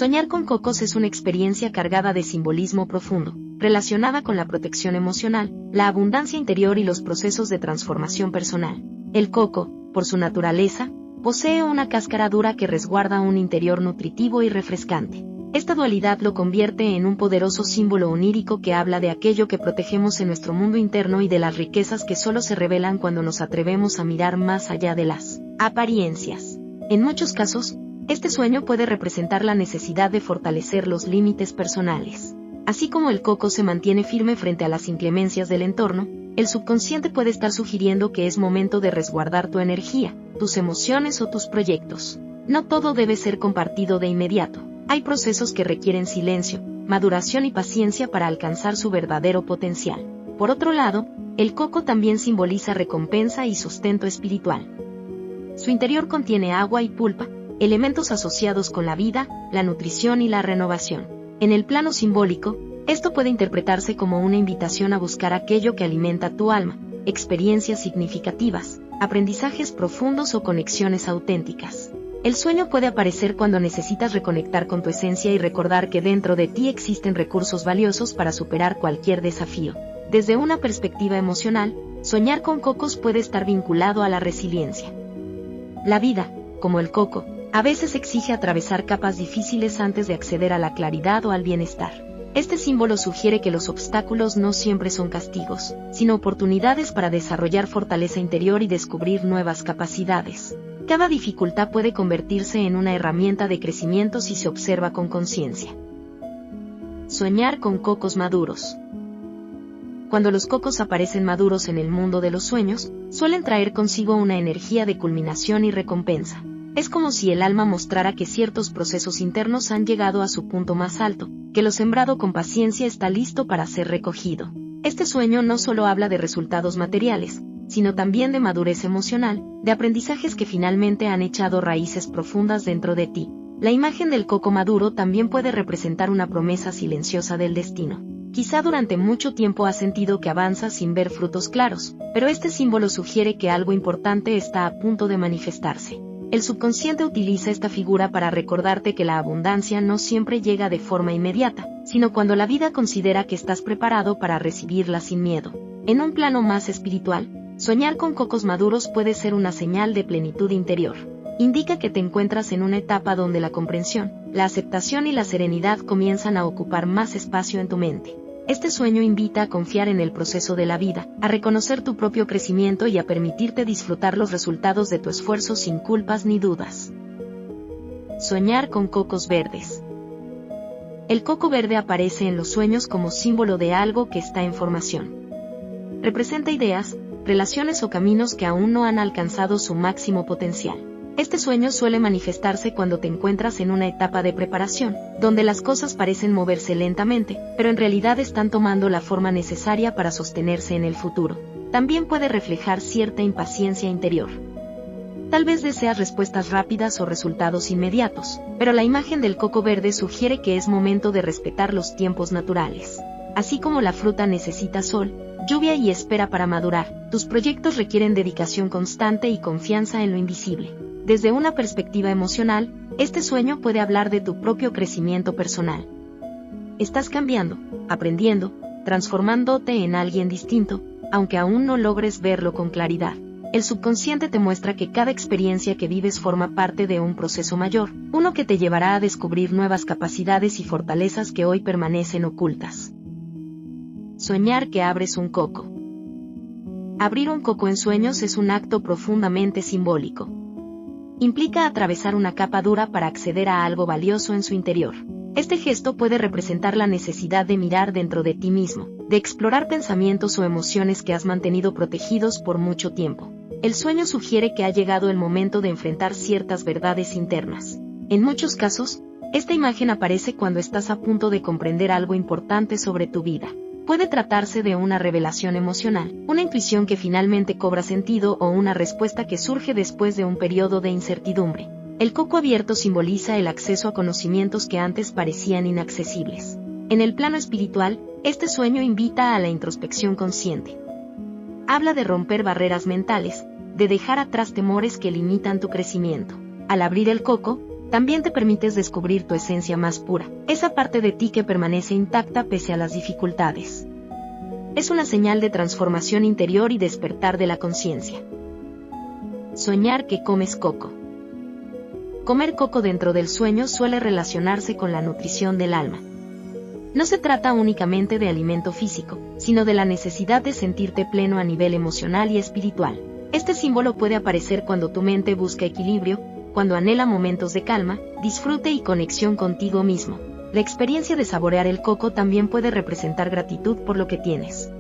Soñar con cocos es una experiencia cargada de simbolismo profundo, relacionada con la protección emocional, la abundancia interior y los procesos de transformación personal. El coco, por su naturaleza, posee una cáscara dura que resguarda un interior nutritivo y refrescante. Esta dualidad lo convierte en un poderoso símbolo onírico que habla de aquello que protegemos en nuestro mundo interno y de las riquezas que solo se revelan cuando nos atrevemos a mirar más allá de las apariencias. En muchos casos, este sueño puede representar la necesidad de fortalecer los límites personales. Así como el coco se mantiene firme frente a las inclemencias del entorno, el subconsciente puede estar sugiriendo que es momento de resguardar tu energía, tus emociones o tus proyectos. No todo debe ser compartido de inmediato. Hay procesos que requieren silencio, maduración y paciencia para alcanzar su verdadero potencial. Por otro lado, el coco también simboliza recompensa y sustento espiritual. Su interior contiene agua y pulpa, elementos asociados con la vida, la nutrición y la renovación. En el plano simbólico, esto puede interpretarse como una invitación a buscar aquello que alimenta tu alma, experiencias significativas, aprendizajes profundos o conexiones auténticas. El sueño puede aparecer cuando necesitas reconectar con tu esencia y recordar que dentro de ti existen recursos valiosos para superar cualquier desafío. Desde una perspectiva emocional, soñar con cocos puede estar vinculado a la resiliencia. La vida, como el coco, a veces exige atravesar capas difíciles antes de acceder a la claridad o al bienestar. Este símbolo sugiere que los obstáculos no siempre son castigos, sino oportunidades para desarrollar fortaleza interior y descubrir nuevas capacidades. Cada dificultad puede convertirse en una herramienta de crecimiento si se observa con conciencia. Soñar con cocos maduros. Cuando los cocos aparecen maduros en el mundo de los sueños, suelen traer consigo una energía de culminación y recompensa. Es como si el alma mostrara que ciertos procesos internos han llegado a su punto más alto, que lo sembrado con paciencia está listo para ser recogido. Este sueño no solo habla de resultados materiales, sino también de madurez emocional, de aprendizajes que finalmente han echado raíces profundas dentro de ti. La imagen del coco maduro también puede representar una promesa silenciosa del destino. Quizá durante mucho tiempo has sentido que avanzas sin ver frutos claros, pero este símbolo sugiere que algo importante está a punto de manifestarse. El subconsciente utiliza esta figura para recordarte que la abundancia no siempre llega de forma inmediata, sino cuando la vida considera que estás preparado para recibirla sin miedo. En un plano más espiritual, soñar con cocos maduros puede ser una señal de plenitud interior. Indica que te encuentras en una etapa donde la comprensión, la aceptación y la serenidad comienzan a ocupar más espacio en tu mente. Este sueño invita a confiar en el proceso de la vida, a reconocer tu propio crecimiento y a permitirte disfrutar los resultados de tu esfuerzo sin culpas ni dudas. Soñar con cocos verdes. El coco verde aparece en los sueños como símbolo de algo que está en formación. Representa ideas, relaciones o caminos que aún no han alcanzado su máximo potencial. Este sueño suele manifestarse cuando te encuentras en una etapa de preparación, donde las cosas parecen moverse lentamente, pero en realidad están tomando la forma necesaria para sostenerse en el futuro. También puede reflejar cierta impaciencia interior. Tal vez deseas respuestas rápidas o resultados inmediatos, pero la imagen del coco verde sugiere que es momento de respetar los tiempos naturales. Así como la fruta necesita sol, lluvia y espera para madurar, tus proyectos requieren dedicación constante y confianza en lo invisible. Desde una perspectiva emocional, este sueño puede hablar de tu propio crecimiento personal. Estás cambiando, aprendiendo, transformándote en alguien distinto, aunque aún no logres verlo con claridad. El subconsciente te muestra que cada experiencia que vives forma parte de un proceso mayor, uno que te llevará a descubrir nuevas capacidades y fortalezas que hoy permanecen ocultas. Soñar que abres un coco. Abrir un coco en sueños es un acto profundamente simbólico. Implica atravesar una capa dura para acceder a algo valioso en su interior. Este gesto puede representar la necesidad de mirar dentro de ti mismo, de explorar pensamientos o emociones que has mantenido protegidos por mucho tiempo. El sueño sugiere que ha llegado el momento de enfrentar ciertas verdades internas. En muchos casos, esta imagen aparece cuando estás a punto de comprender algo importante sobre tu vida. Puede tratarse de una revelación emocional, una intuición que finalmente cobra sentido o una respuesta que surge después de un periodo de incertidumbre. El coco abierto simboliza el acceso a conocimientos que antes parecían inaccesibles. En el plano espiritual, este sueño invita a la introspección consciente. Habla de romper barreras mentales, de dejar atrás temores que limitan tu crecimiento. Al abrir el coco, También te permites descubrir tu esencia más pura, esa parte de ti que permanece intacta pese a las dificultades. Es una señal de transformación interior y despertar de la conciencia. Soñar que comes coco. Comer coco dentro del sueño suele relacionarse con la nutrición del alma. No se trata únicamente de alimento físico, sino de la necesidad de sentirte pleno a nivel emocional y espiritual. Este símbolo puede aparecer cuando tu mente busca equilibrio, cuando anhela momentos de calma, disfrute y conexión contigo mismo. La experiencia de saborear el coco también puede representar gratitud por lo que tienes.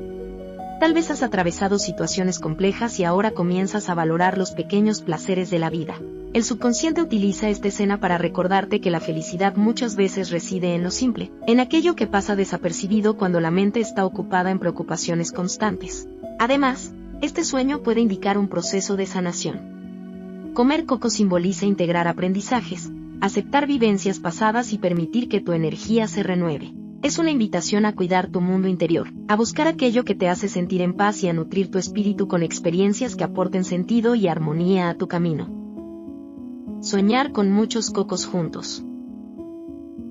Tal vez has atravesado situaciones complejas y ahora comienzas a valorar los pequeños placeres de la vida. El subconsciente utiliza esta escena para recordarte que la felicidad muchas veces reside en lo simple, en aquello que pasa desapercibido cuando la mente está ocupada en preocupaciones constantes. Además, este sueño puede indicar un proceso de sanación. Comer coco simboliza integrar aprendizajes, aceptar vivencias pasadas y permitir que tu energía se renueve. Es una invitación a cuidar tu mundo interior, a buscar aquello que te hace sentir en paz y a nutrir tu espíritu con experiencias que aporten sentido y armonía a tu camino. Soñar con muchos cocos juntos.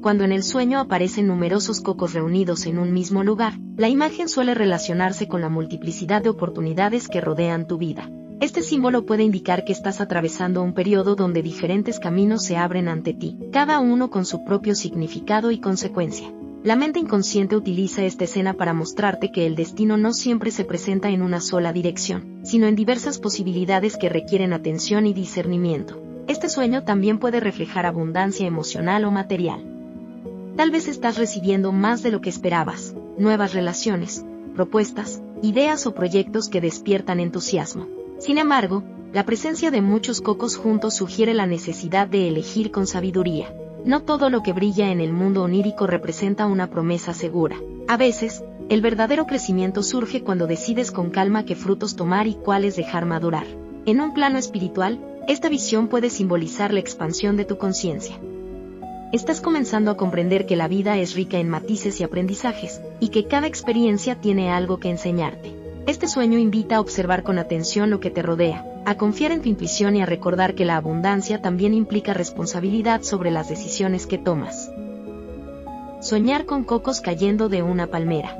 Cuando en el sueño aparecen numerosos cocos reunidos en un mismo lugar, la imagen suele relacionarse con la multiplicidad de oportunidades que rodean tu vida. Este símbolo puede indicar que estás atravesando un periodo donde diferentes caminos se abren ante ti, cada uno con su propio significado y consecuencia. La mente inconsciente utiliza esta escena para mostrarte que el destino no siempre se presenta en una sola dirección, sino en diversas posibilidades que requieren atención y discernimiento. Este sueño también puede reflejar abundancia emocional o material. Tal vez estás recibiendo más de lo que esperabas, nuevas relaciones, propuestas, ideas o proyectos que despiertan entusiasmo. Sin embargo, la presencia de muchos cocos juntos sugiere la necesidad de elegir con sabiduría. No todo lo que brilla en el mundo onírico representa una promesa segura. A veces, el verdadero crecimiento surge cuando decides con calma qué frutos tomar y cuáles dejar madurar. En un plano espiritual, esta visión puede simbolizar la expansión de tu conciencia. Estás comenzando a comprender que la vida es rica en matices y aprendizajes, y que cada experiencia tiene algo que enseñarte. Este sueño invita a observar con atención lo que te rodea, a confiar en tu intuición y a recordar que la abundancia también implica responsabilidad sobre las decisiones que tomas. Soñar con cocos cayendo de una palmera.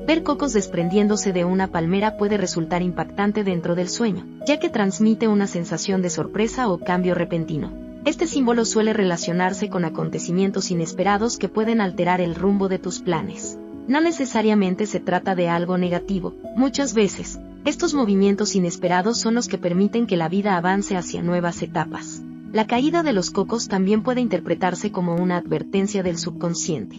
Ver cocos desprendiéndose de una palmera puede resultar impactante dentro del sueño, ya que transmite una sensación de sorpresa o cambio repentino. Este símbolo suele relacionarse con acontecimientos inesperados que pueden alterar el rumbo de tus planes. No necesariamente se trata de algo negativo, muchas veces, estos movimientos inesperados son los que permiten que la vida avance hacia nuevas etapas. La caída de los cocos también puede interpretarse como una advertencia del subconsciente.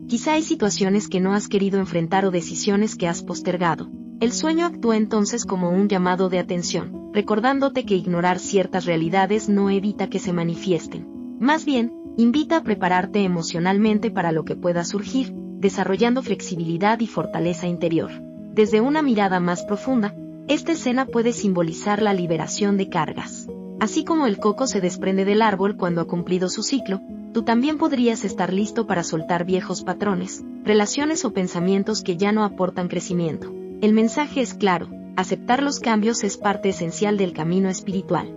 Quizá hay situaciones que no has querido enfrentar o decisiones que has postergado. El sueño actúa entonces como un llamado de atención, recordándote que ignorar ciertas realidades no evita que se manifiesten. Más bien, invita a prepararte emocionalmente para lo que pueda surgir, desarrollando flexibilidad y fortaleza interior. Desde una mirada más profunda, esta escena puede simbolizar la liberación de cargas. Así como el coco se desprende del árbol cuando ha cumplido su ciclo, tú también podrías estar listo para soltar viejos patrones, relaciones o pensamientos que ya no aportan crecimiento. El mensaje es claro: aceptar los cambios es parte esencial del camino espiritual.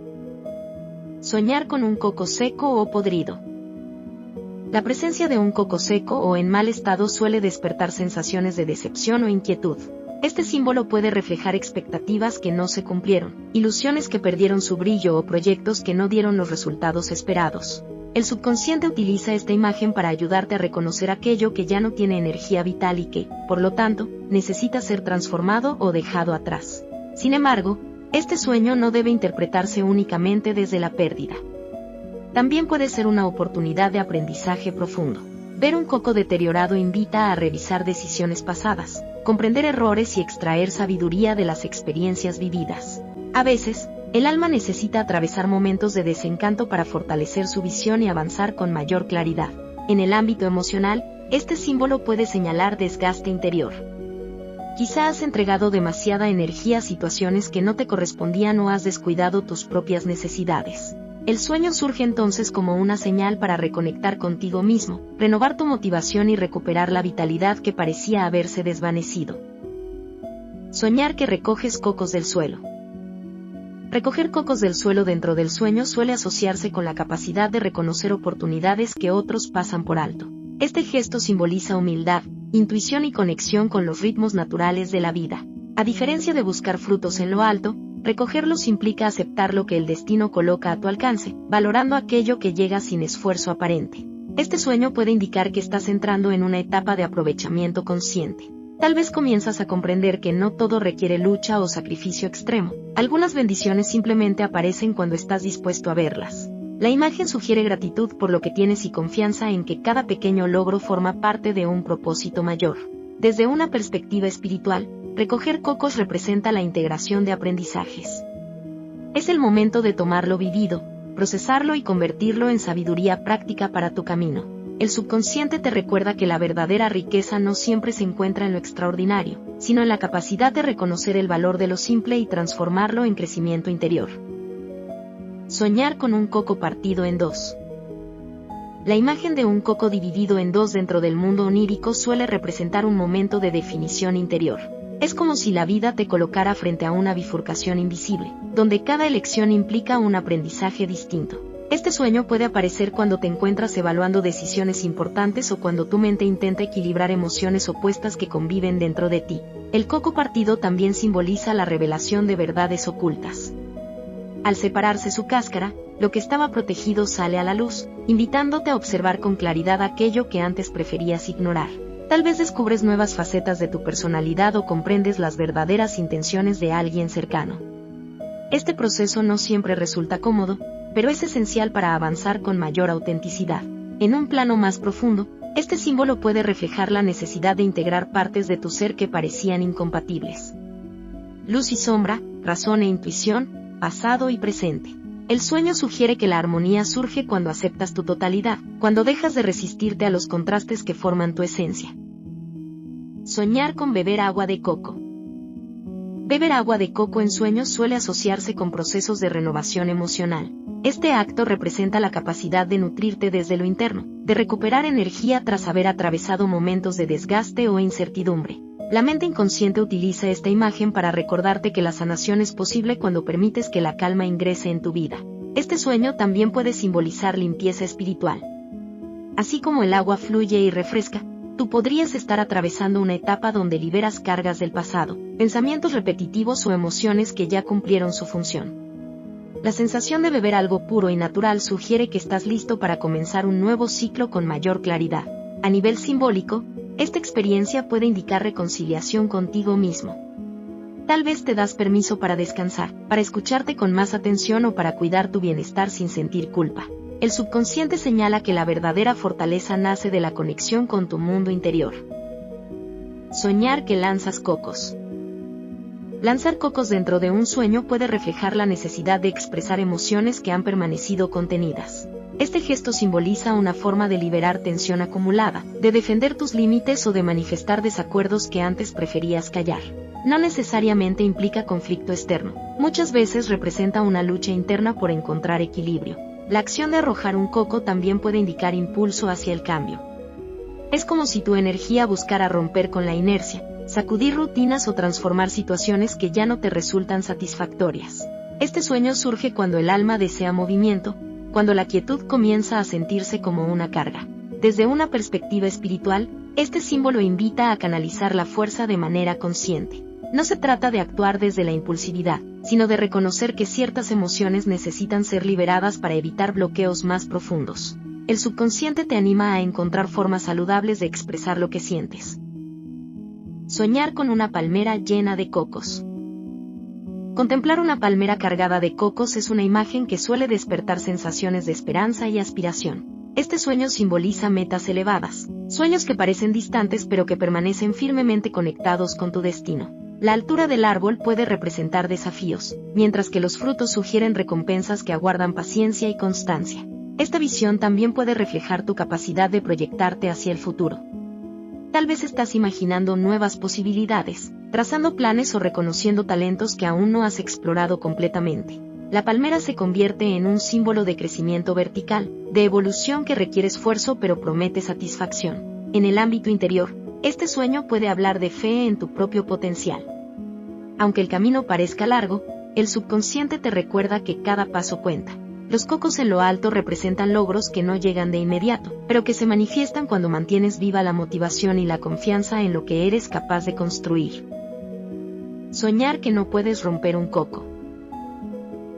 Soñar con un coco seco o podrido. La presencia de un coco seco o en mal estado suele despertar sensaciones de decepción o inquietud. Este símbolo puede reflejar expectativas que no se cumplieron, ilusiones que perdieron su brillo o proyectos que no dieron los resultados esperados. El subconsciente utiliza esta imagen para ayudarte a reconocer aquello que ya no tiene energía vital y que, por lo tanto, necesita ser transformado o dejado atrás. Sin embargo, este sueño no debe interpretarse únicamente desde la pérdida. También puede ser una oportunidad de aprendizaje profundo. Ver un coco deteriorado invita a revisar decisiones pasadas, comprender errores y extraer sabiduría de las experiencias vividas. A veces, el alma necesita atravesar momentos de desencanto para fortalecer su visión y avanzar con mayor claridad. En el ámbito emocional, este símbolo puede señalar desgaste interior. Quizá has entregado demasiada energía a situaciones que no te correspondían o has descuidado tus propias necesidades. El sueño surge entonces como una señal para reconectar contigo mismo, renovar tu motivación y recuperar la vitalidad que parecía haberse desvanecido. Soñar que recoges cocos del suelo. Recoger cocos del suelo dentro del sueño suele asociarse con la capacidad de reconocer oportunidades que otros pasan por alto. Este gesto simboliza humildad, intuición y conexión con los ritmos naturales de la vida. A diferencia de buscar frutos en lo alto, recogerlos implica aceptar lo que el destino coloca a tu alcance, valorando aquello que llega sin esfuerzo aparente. Este sueño puede indicar que estás entrando en una etapa de aprovechamiento consciente. Tal vez comienzas a comprender que no todo requiere lucha o sacrificio extremo. Algunas bendiciones simplemente aparecen cuando estás dispuesto a verlas. La imagen sugiere gratitud por lo que tienes y confianza en que cada pequeño logro forma parte de un propósito mayor. Desde una perspectiva espiritual, recoger cocos representa la integración de aprendizajes. Es el momento de tomar lo vivido, procesarlo y convertirlo en sabiduría práctica para tu camino. El subconsciente te recuerda que la verdadera riqueza no siempre se encuentra en lo extraordinario, sino en la capacidad de reconocer el valor de lo simple y transformarlo en crecimiento interior. Soñar con un coco partido en dos. La imagen de un coco dividido en dos dentro del mundo onírico suele representar un momento de definición interior. Es como si la vida te colocara frente a una bifurcación invisible, donde cada elección implica un aprendizaje distinto. Este sueño puede aparecer cuando te encuentras evaluando decisiones importantes o cuando tu mente intenta equilibrar emociones opuestas que conviven dentro de ti. El coco partido también simboliza la revelación de verdades ocultas. Al separarse su cáscara, lo que estaba protegido sale a la luz, invitándote a observar con claridad aquello que antes preferías ignorar. Tal vez descubres nuevas facetas de tu personalidad o comprendes las verdaderas intenciones de alguien cercano. Este proceso no siempre resulta cómodo, pero es esencial para avanzar con mayor autenticidad. En un plano más profundo, este símbolo puede reflejar la necesidad de integrar partes de tu ser que parecían incompatibles. Luz y sombra, razón e intuición, pasado y presente. El sueño sugiere que la armonía surge cuando aceptas tu totalidad, cuando dejas de resistirte a los contrastes que forman tu esencia. Soñar con beber agua de coco. Beber agua de coco en sueños suele asociarse con procesos de renovación emocional. Este acto representa la capacidad de nutrirte desde lo interno, de recuperar energía tras haber atravesado momentos de desgaste o incertidumbre. La mente inconsciente utiliza esta imagen para recordarte que la sanación es posible cuando permites que la calma ingrese en tu vida. Este sueño también puede simbolizar limpieza espiritual. Así como el agua fluye y refresca, tú podrías estar atravesando una etapa donde liberas cargas del pasado, pensamientos repetitivos o emociones que ya cumplieron su función. La sensación de beber algo puro y natural sugiere que estás listo para comenzar un nuevo ciclo con mayor claridad. A nivel simbólico, esta experiencia puede indicar reconciliación contigo mismo. Tal vez te das permiso para descansar, para escucharte con más atención o para cuidar tu bienestar sin sentir culpa. El subconsciente señala que la verdadera fortaleza nace de la conexión con tu mundo interior. Soñar que lanzas cocos. Lanzar cocos dentro de un sueño puede reflejar la necesidad de expresar emociones que han permanecido contenidas. Este gesto simboliza una forma de liberar tensión acumulada, de defender tus límites o de manifestar desacuerdos que antes preferías callar. No necesariamente implica conflicto externo, muchas veces representa una lucha interna por encontrar equilibrio. La acción de arrojar un coco también puede indicar impulso hacia el cambio. Es como si tu energía buscara romper con la inercia, sacudir rutinas o transformar situaciones que ya no te resultan satisfactorias. Este sueño surge cuando el alma desea movimiento, cuando la quietud comienza a sentirse como una carga. Desde una perspectiva espiritual, este símbolo invita a canalizar la fuerza de manera consciente. No se trata de actuar desde la impulsividad, sino de reconocer que ciertas emociones necesitan ser liberadas para evitar bloqueos más profundos. El subconsciente te anima a encontrar formas saludables de expresar lo que sientes. Soñar con una palmera llena de cocos. Contemplar una palmera cargada de cocos es una imagen que suele despertar sensaciones de esperanza y aspiración. Este sueño simboliza metas elevadas, sueños que parecen distantes pero que permanecen firmemente conectados con tu destino. La altura del árbol puede representar desafíos, mientras que los frutos sugieren recompensas que aguardan paciencia y constancia. Esta visión también puede reflejar tu capacidad de proyectarte hacia el futuro. Tal vez estás imaginando nuevas posibilidades, trazando planes o reconociendo talentos que aún no has explorado completamente. La palmera se convierte en un símbolo de crecimiento vertical, de evolución que requiere esfuerzo pero promete satisfacción. En el ámbito interior, este sueño puede hablar de fe en tu propio potencial. Aunque el camino parezca largo, el subconsciente te recuerda que cada paso cuenta. Los cocos en lo alto representan logros que no llegan de inmediato, pero que se manifiestan cuando mantienes viva la motivación y la confianza en lo que eres capaz de construir. Soñar que no puedes romper un coco.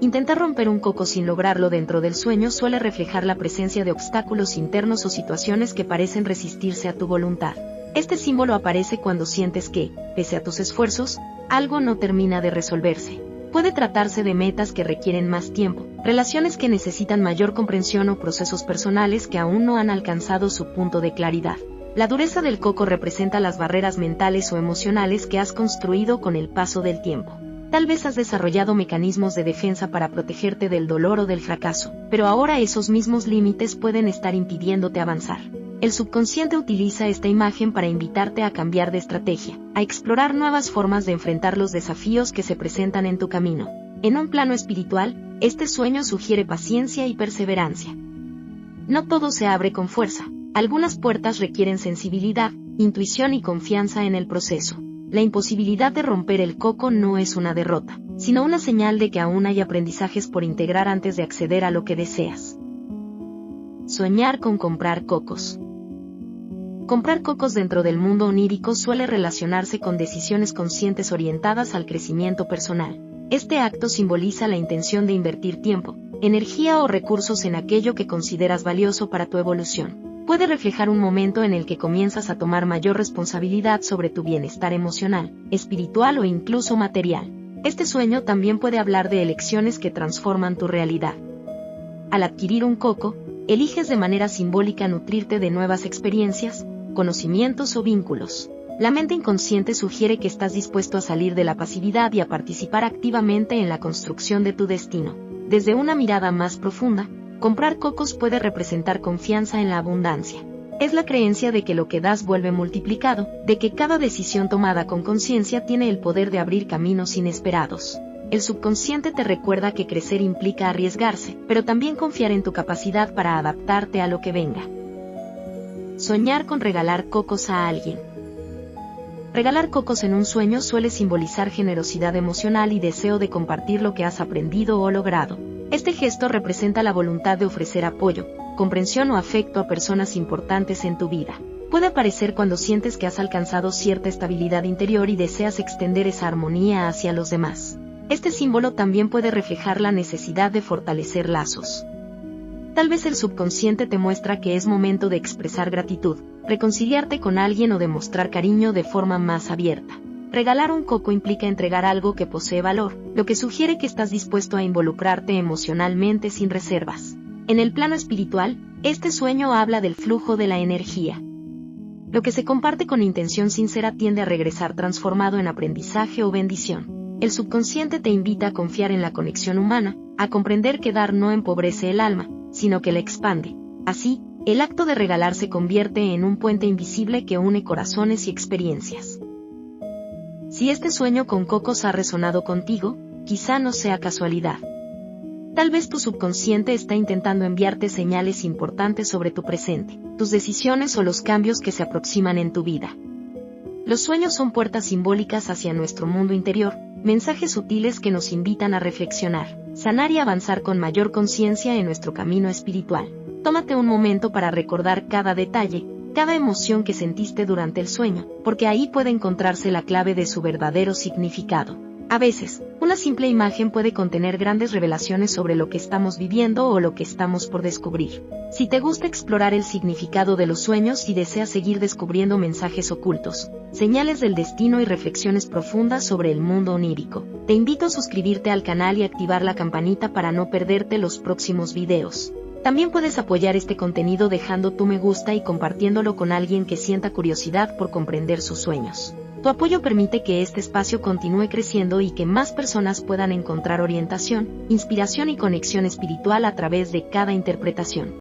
Intentar romper un coco sin lograrlo dentro del sueño suele reflejar la presencia de obstáculos internos o situaciones que parecen resistirse a tu voluntad. Este símbolo aparece cuando sientes que, pese a tus esfuerzos, algo no termina de resolverse. Puede tratarse de metas que requieren más tiempo, relaciones que necesitan mayor comprensión o procesos personales que aún no han alcanzado su punto de claridad. La dureza del coco representa las barreras mentales o emocionales que has construido con el paso del tiempo. Tal vez has desarrollado mecanismos de defensa para protegerte del dolor o del fracaso, pero ahora esos mismos límites pueden estar impidiéndote avanzar. El subconsciente utiliza esta imagen para invitarte a cambiar de estrategia, a explorar nuevas formas de enfrentar los desafíos que se presentan en tu camino. En un plano espiritual, este sueño sugiere paciencia y perseverancia. No todo se abre con fuerza. Algunas puertas requieren sensibilidad, intuición y confianza en el proceso. La imposibilidad de romper el coco no es una derrota, sino una señal de que aún hay aprendizajes por integrar antes de acceder a lo que deseas. Soñar con comprar cocos. Comprar cocos dentro del mundo onírico suele relacionarse con decisiones conscientes orientadas al crecimiento personal. Este acto simboliza la intención de invertir tiempo, energía o recursos en aquello que consideras valioso para tu evolución. Puede reflejar un momento en el que comienzas a tomar mayor responsabilidad sobre tu bienestar emocional, espiritual o incluso material. Este sueño también puede hablar de elecciones que transforman tu realidad. Al adquirir un coco, eliges de manera simbólica nutrirte de nuevas experiencias, conocimientos o vínculos. La mente inconsciente sugiere que estás dispuesto a salir de la pasividad y a participar activamente en la construcción de tu destino. Desde una mirada más profunda, comprar cocos puede representar confianza en la abundancia. Es la creencia de que lo que das vuelve multiplicado, de que cada decisión tomada con conciencia tiene el poder de abrir caminos inesperados. El subconsciente te recuerda que crecer implica arriesgarse, pero también confiar en tu capacidad para adaptarte a lo que venga. Soñar con regalar cocos a alguien. Regalar cocos en un sueño suele simbolizar generosidad emocional y deseo de compartir lo que has aprendido o logrado. Este gesto representa la voluntad de ofrecer apoyo, comprensión o afecto a personas importantes en tu vida. Puede aparecer cuando sientes que has alcanzado cierta estabilidad interior y deseas extender esa armonía hacia los demás. Este símbolo también puede reflejar la necesidad de fortalecer lazos. Tal vez el subconsciente te muestra que es momento de expresar gratitud, reconciliarte con alguien o demostrar cariño de forma más abierta. Regalar un coco implica entregar algo que posee valor, lo que sugiere que estás dispuesto a involucrarte emocionalmente sin reservas. En el plano espiritual, este sueño habla del flujo de la energía. Lo que se comparte con intención sincera tiende a regresar transformado en aprendizaje o bendición. El subconsciente te invita a confiar en la conexión humana, a comprender que dar no empobrece el alma, sino que la expande. Así, el acto de regalar se convierte en un puente invisible que une corazones y experiencias. Si este sueño con cocos ha resonado contigo, quizá no sea casualidad. Tal vez tu subconsciente está intentando enviarte señales importantes sobre tu presente, tus decisiones o los cambios que se aproximan en tu vida. Los sueños son puertas simbólicas hacia nuestro mundo interior, mensajes sutiles que nos invitan a reflexionar, sanar y avanzar con mayor conciencia en nuestro camino espiritual. Tómate un momento para recordar cada detalle, cada emoción que sentiste durante el sueño, porque ahí puede encontrarse la clave de su verdadero significado. A veces, una simple imagen puede contener grandes revelaciones sobre lo que estamos viviendo o lo que estamos por descubrir. Si te gusta explorar el significado de los sueños y deseas seguir descubriendo mensajes ocultos, señales del destino y reflexiones profundas sobre el mundo onírico, te invito a suscribirte al canal y activar la campanita para no perderte los próximos videos. También puedes apoyar este contenido dejando tu me gusta y compartiéndolo con alguien que sienta curiosidad por comprender sus sueños. Tu apoyo permite que este espacio continúe creciendo y que más personas puedan encontrar orientación, inspiración y conexión espiritual a través de cada interpretación.